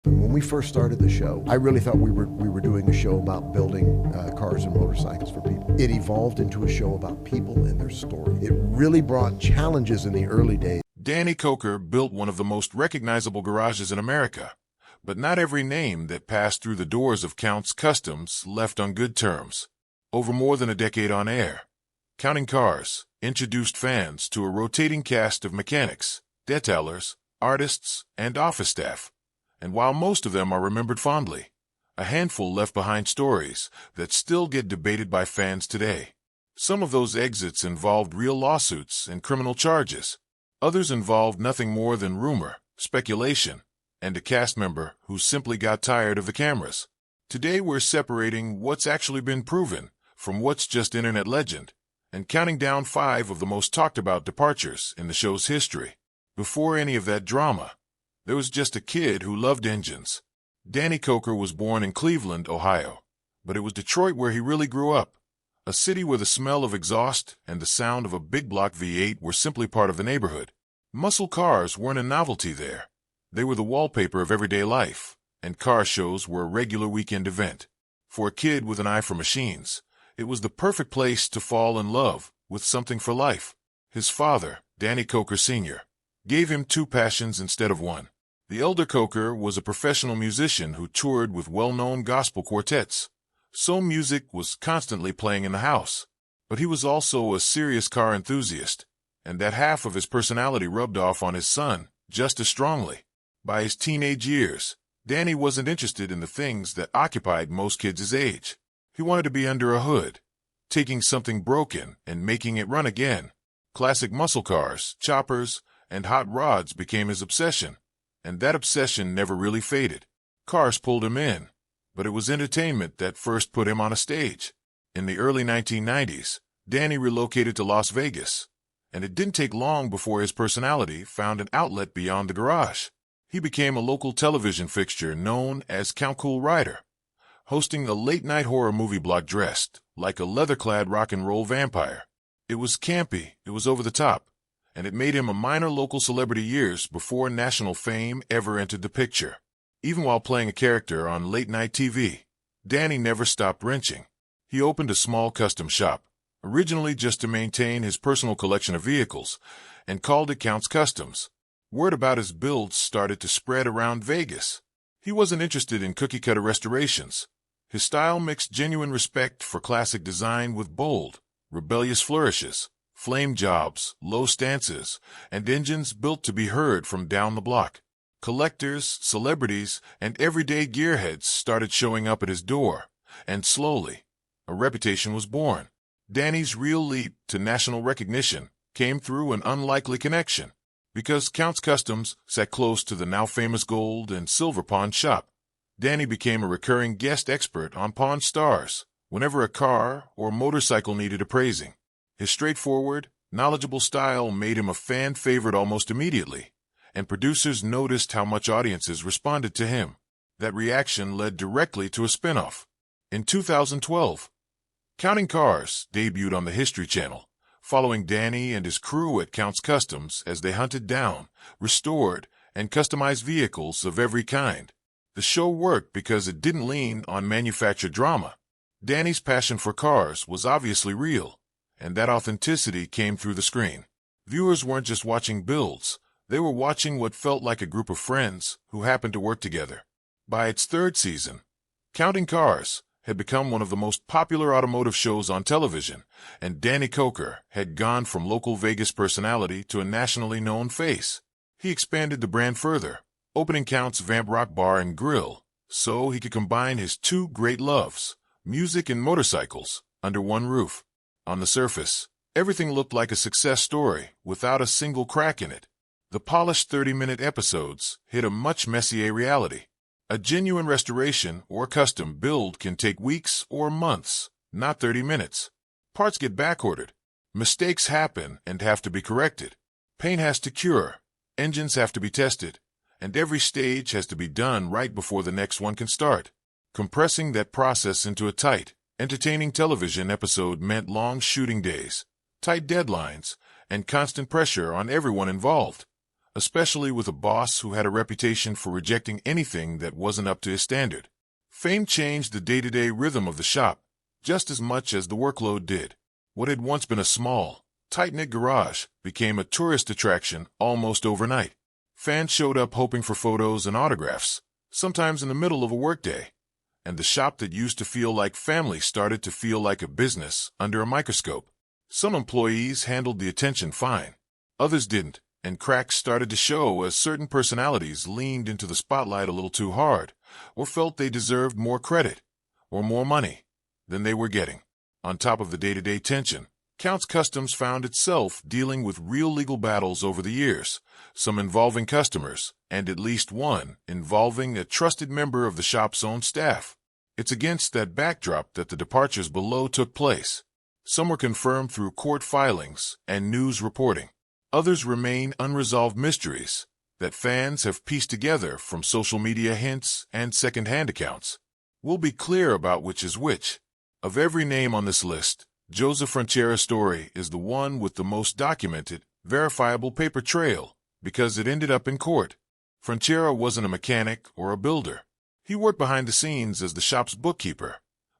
When we first started the show, I really thought we were doing a show about building cars and motorcycles for people. It evolved into a show about people and their story. It really brought challenges in the early days. Danny Koker built one of the most recognizable garages in America, but not every name that passed through the doors of Count's Customs left on good terms. Over more than a decade on air, Counting Cars introduced fans to a rotating cast of mechanics, detailers, artists, and office staff. And while most of them are remembered fondly, a handful left behind stories that still get debated by fans today. Some of those exits involved real lawsuits and criminal charges. Others involved nothing more than rumor, speculation, and a cast member who simply got tired of the cameras. Today we're separating what's actually been proven from what's just internet legend, and counting down 5 of the most talked about departures in the show's history. Before any of that drama, there was just a kid who loved engines. Danny Koker was born in Cleveland, Ohio, but it was Detroit where he really grew up, a city where the smell of exhaust and the sound of a big block V8 were simply part of the neighborhood. Muscle cars weren't a novelty there. They were the wallpaper of everyday life, and car shows were a regular weekend event. For a kid with an eye for machines, it was the perfect place to fall in love with something for life. His father, Danny Koker Sr., gave him 2 passions instead of 1. The elder Koker was a professional musician who toured with well-known gospel quartets, so music was constantly playing in the house. But he was also a serious car enthusiast, and that half of his personality rubbed off on his son just as strongly. By his teenage years, Danny wasn't interested in the things that occupied most kids his age. He wanted to be under a hood, taking something broken and making it run again. Classic muscle cars, choppers, and hot rods became his obsession, and that obsession never really faded. Cars pulled him in, but it was entertainment that first put him on a stage. In the early 1990s, Danny relocated to Las Vegas, and it didn't take long before his personality found an outlet beyond the garage. He became a local television fixture known as Count Cool Rider, hosting a late-night horror movie block dressed like a leather-clad rock and roll vampire. It was campy, it was over the top, and it made him a minor local celebrity years before national fame ever entered the picture. Even while playing a character on late-night TV, Danny never stopped wrenching. He opened a small custom shop, originally just to maintain his personal collection of vehicles, and called it Count's Customs. Word about his builds started to spread around Vegas. He wasn't interested in cookie-cutter restorations. His style mixed genuine respect for classic design with bold, rebellious flourishes, flame jobs, low stances, and engines built to be heard from down the block. Collectors, celebrities, and everyday gearheads started showing up at his door, and slowly, a reputation was born. Danny's real leap to national recognition came through an unlikely connection. Because Count's Customs sat close to the now famous gold and silver pawn shop, Danny became a recurring guest expert on Pawn Stars whenever a car or motorcycle needed appraising. His straightforward, knowledgeable style made him a fan favorite almost immediately, and producers noticed how much audiences responded to him. That reaction led directly to a spin-off. In 2012, Counting Cars debuted on the History Channel, following Danny and his crew at Count's Customs as they hunted down, restored, and customized vehicles of every kind. The show worked because it didn't lean on manufactured drama. Danny's passion for cars was obviously real, and that authenticity came through the screen. Viewers weren't just watching builds, they were watching what felt like a group of friends who happened to work together. By its 3rd season, Counting Cars had become one of the most popular automotive shows on television, and Danny Koker had gone from local Vegas personality to a nationally known face. He expanded the brand further, opening Count's Vamp Rock Bar and Grill, so he could combine his 2 great loves, music and motorcycles, under one roof. On the surface, everything looked like a success story without a single crack in it. The polished 30-minute episodes hid a much messier reality. A genuine restoration or custom build can take weeks or months, not 30 minutes. Parts get backordered. Mistakes happen and have to be corrected. Paint has to cure. Engines have to be tested. And every stage has to be done right before the next one can start. Compressing that process into a tight, entertaining television episode meant long shooting days, tight deadlines, and constant pressure on everyone involved. especially with a boss who had a reputation for rejecting anything that wasn't up to his standard. Fame changed the day-to-day rhythm of the shop, just as much as the workload did. What had once been a small, tight-knit garage became a tourist attraction almost overnight. Fans showed up hoping for photos and autographs, sometimes in the middle of a workday, and the shop that used to feel like family started to feel like a business under a microscope. Some employees handled the attention fine, others didn't, and cracks started to show as certain personalities leaned into the spotlight a little too hard, or felt they deserved more credit, or more money, than they were getting. On top of the day-to-day tension, Counts Customs found itself dealing with real legal battles over the years, some involving customers, and at least one involving a trusted member of the shop's own staff. It's against that backdrop that the departures below took place. Some were confirmed through court filings and news reporting. Others remain unresolved mysteries that fans have pieced together from social media hints and second-hand accounts. We'll be clear about which is which. Of every name on this list, Joseph Frontiera's story is the one with the most documented, verifiable paper trail, because it ended up in court. Frontiera wasn't a mechanic or a builder. He worked behind the scenes as the shop's bookkeeper,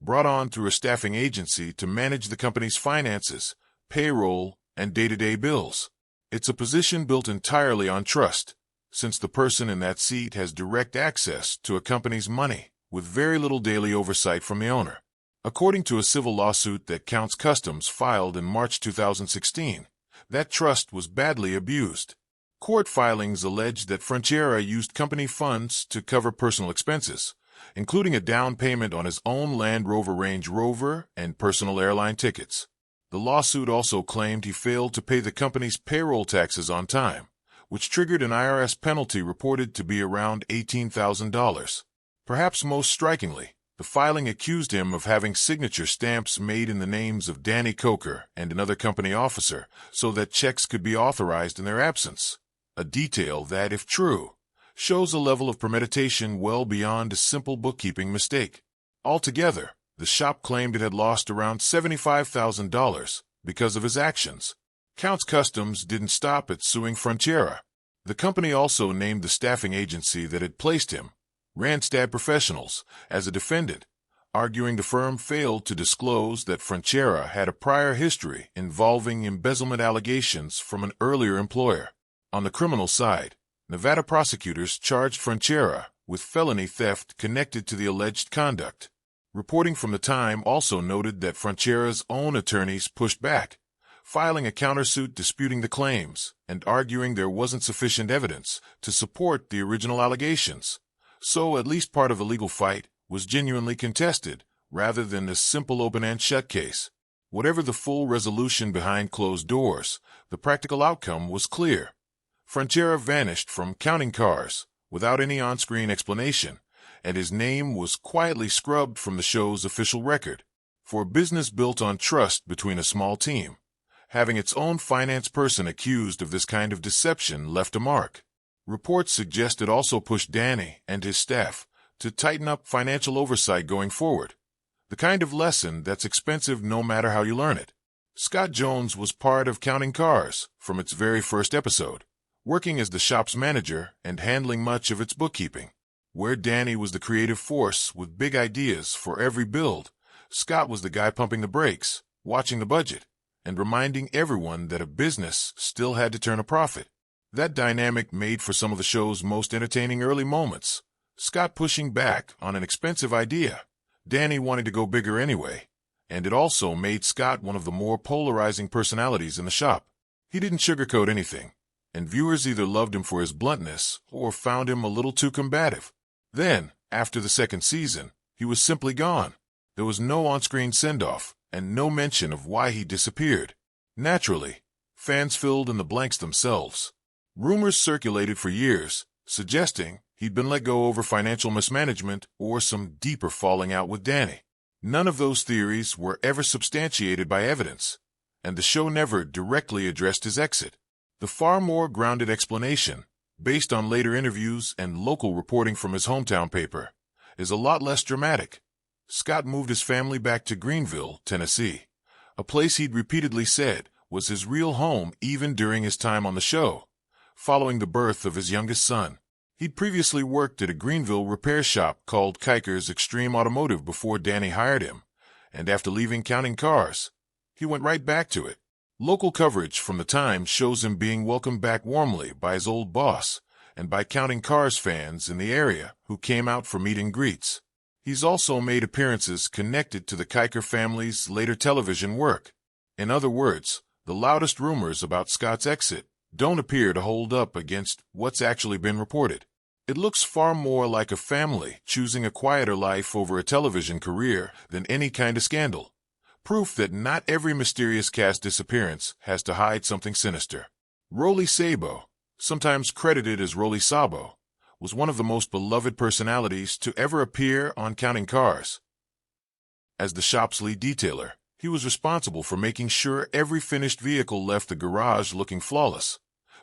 brought on through a staffing agency to manage the company's finances, payroll, and day-to-day bills. It's a position built entirely on trust, since the person in that seat has direct access to a company's money, with very little daily oversight from the owner. According to a civil lawsuit that Counts Customs filed in March 2016, that trust was badly abused. Court filings alleged that Frontiera used company funds to cover personal expenses, including a down payment on his own Land Rover Range Rover and personal airline tickets. The lawsuit also claimed he failed to pay the company's payroll taxes on time, which triggered an IRS penalty reported to be around $18,000. Perhaps most strikingly, the filing accused him of having signature stamps made in the names of Danny Koker and another company officer so that checks could be authorized in their absence, a detail that, if true, shows a level of premeditation well beyond a simple bookkeeping mistake. Altogether, the shop claimed it had lost around $75,000 because of his actions. Counts Customs didn't stop at suing Frontiera. The company also named the staffing agency that had placed him, Randstad Professionals, as a defendant, arguing the firm failed to disclose that Frontiera had a prior history involving embezzlement allegations from an earlier employer. On the criminal side, Nevada prosecutors charged Frontiera with felony theft connected to the alleged conduct. Reporting from the time also noted that Frontiera's own attorneys pushed back, filing a countersuit disputing the claims and arguing there wasn't sufficient evidence to support the original allegations. So at least part of the legal fight was genuinely contested, rather than a simple open-and-shut case. Whatever the full resolution behind closed doors, the practical outcome was clear. Frontiera vanished from Counting Cars without any on-screen explanation, and his name was quietly scrubbed from the show's official record. For a business built on trust between a small team, having its own finance person accused of this kind of deception left a mark. Reports suggest it also pushed Danny and his staff to tighten up financial oversight going forward, the kind of lesson that's expensive no matter how you learn it. Scott Jones was part of Counting Cars from its very first episode, working as the shop's manager and handling much of its bookkeeping. Where Danny was the creative force with big ideas for every build, Scott was the guy pumping the brakes, watching the budget, and reminding everyone that a business still had to turn a profit. That dynamic made for some of the show's most entertaining early moments. Scott pushing back on an expensive idea, Danny wanting to go bigger anyway, and it also made Scott one of the more polarizing personalities in the shop. He didn't sugarcoat anything, and viewers either loved him for his bluntness or found him a little too combative. Then, after the second season, he was simply gone. There was no on-screen send-off and no mention of why he disappeared. Naturally, fans filled in the blanks themselves. Rumors circulated for years, suggesting he'd been let go over financial mismanagement or some deeper falling out with Danny. None of those theories were ever substantiated by evidence, and the show never directly addressed his exit. The far more grounded explanation, based on later interviews and local reporting from his hometown paper, is a lot less dramatic. Scott moved his family back to Greenville, Tennessee, a place he'd repeatedly said was his real home even during his time on the show. following the birth of his youngest son. He'd previously worked at a Greenville repair shop called Koker's Extreme Automotive before Danny hired him, and after leaving Counting Cars, he went right back to it. Local coverage from the Times shows him being welcomed back warmly by his old boss and by Counting Cars fans in the area who came out for meet and greets. He's also made appearances connected to the Koker family's later television work. In other words, the loudest rumors about Scott's exit don't appear to hold up against what's actually been reported. It looks far more like a family choosing a quieter life over a television career than any kind of scandal. Proof that not every mysterious cast disappearance has to hide something sinister. Rolly Sabo, sometimes credited as Rolly Sabo, was one of the most beloved personalities to ever appear on Counting Cars. As the shop's lead detailer, he was responsible for making sure every finished vehicle left the garage looking flawless.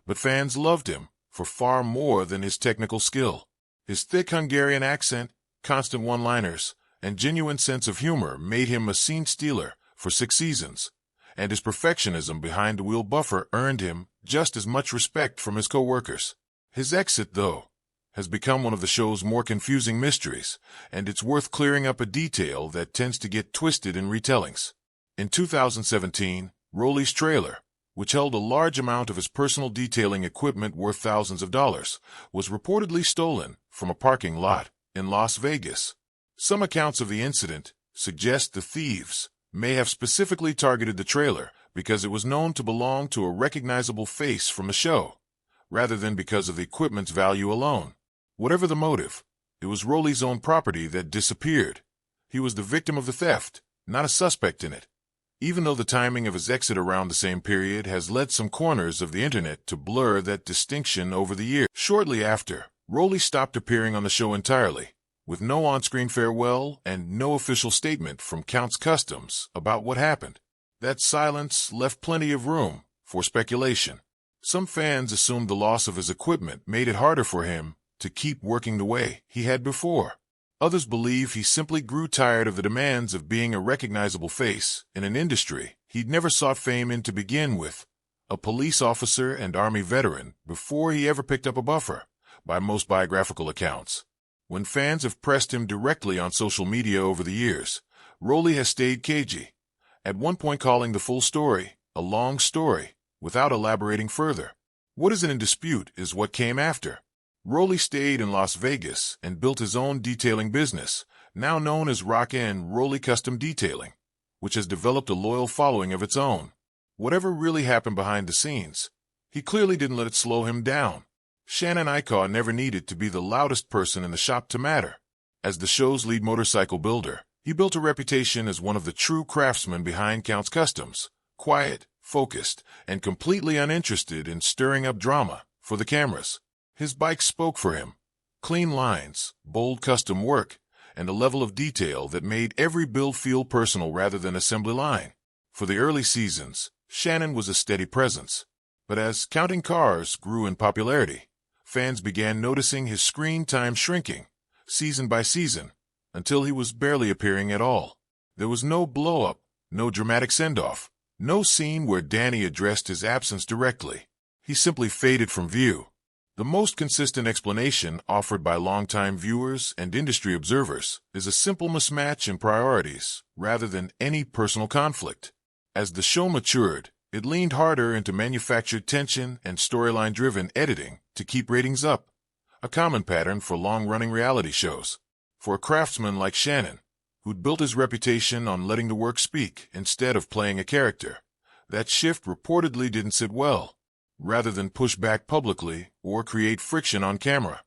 But fans loved him for far more than his technical skill. His thick Hungarian accent, constant one-liners, and genuine sense of humor made him a scene stealer for 6 seasons, and his perfectionism behind the wheel buffer earned him just as much respect from his co-workers. His exit, though, has become one of the show's more confusing mysteries, and it's worth clearing up a detail that tends to get twisted in retellings. In 2017, Rolly's trailer, which held a large amount of his personal detailing equipment worth thousands of dollars, was reportedly stolen from a parking lot in Las Vegas. Some accounts of the incident suggest the thieves may have specifically targeted the trailer because it was known to belong to a recognizable face from the show, rather than because of the equipment's value alone. Whatever the motive, it was Rolly's own property that disappeared. He was the victim of the theft, not a suspect in it. Even though the timing of his exit around the same period has led some corners of the internet to blur that distinction over the years. Shortly after, Rolly stopped appearing on the show entirely, with no on-screen farewell and no official statement from Counts Customs about what happened. That silence left plenty of room for speculation. Some fans assumed the loss of his equipment made it harder for him to keep working the way he had before. Others believe he simply grew tired of the demands of being a recognizable face in an industry he'd never sought fame in to begin with. A police officer and Army veteran before he ever picked up a buffer, by most biographical accounts. When fans have pressed him directly on social media over the years, Rolly has stayed cagey, at one point calling the full story a long story, without elaborating further. What isn't in dispute is what came after. Rolly stayed in Las Vegas and built his own detailing business, now known as Rock and Rolly Custom Detailing, which has developed a loyal following of its own. Whatever really happened behind the scenes, he clearly didn't let it slow him down. Shannon Icaw never needed to be the loudest person in the shop to matter. As the show's lead motorcycle builder, he built a reputation as one of the true craftsmen behind Counts Customs, quiet, focused, and completely uninterested in stirring up drama for the cameras. His bike spoke for him. Clean lines, bold custom work, and a level of detail that made every build feel personal rather than assembly line. For the early seasons, Shannon was a steady presence. But as Counting Cars grew in popularity, fans began noticing his screen time shrinking, season by season, until he was barely appearing at all. There was no blow-up, no dramatic send-off, no scene where Danny addressed his absence directly. He simply faded from view. The most consistent explanation offered by longtime viewers and industry observers is a simple mismatch in priorities rather than any personal conflict. As the show matured, it leaned harder into manufactured tension and storyline-driven editing to keep ratings up, a common pattern for long-running reality shows. For a craftsman like Shannon, who'd built his reputation on letting the work speak instead of playing a character, that shift reportedly didn't sit well. Rather than push back publicly or create friction on camera,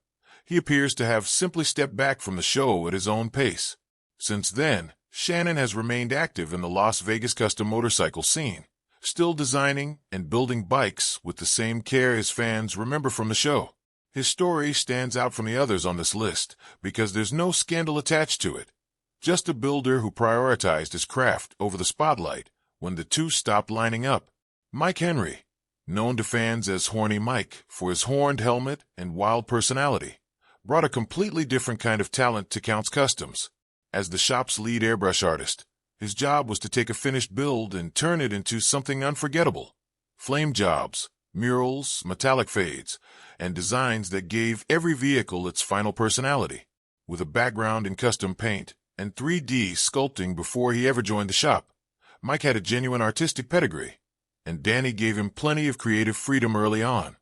he appears to have simply stepped back from the show at his own pace. Since then, Shannon has remained active in the Las Vegas custom motorcycle scene, still designing and building bikes with the same care his fans remember from the show. His story stands out from the others on this list because there's no scandal attached to it, just a builder who prioritized his craft over the spotlight when the two stopped lining up. Mike Henry, known to fans as Horny Mike for his horned helmet and wild personality, brought a completely different kind of talent to Counts Customs. As the shop's lead airbrush artist, his job was to take a finished build and turn it into something unforgettable. Flame jobs, murals, metallic fades, and designs that gave every vehicle its final personality. With a background in custom paint and 3D sculpting before he ever joined the shop, Mike had a genuine artistic pedigree, and Danny gave him plenty of creative freedom early on.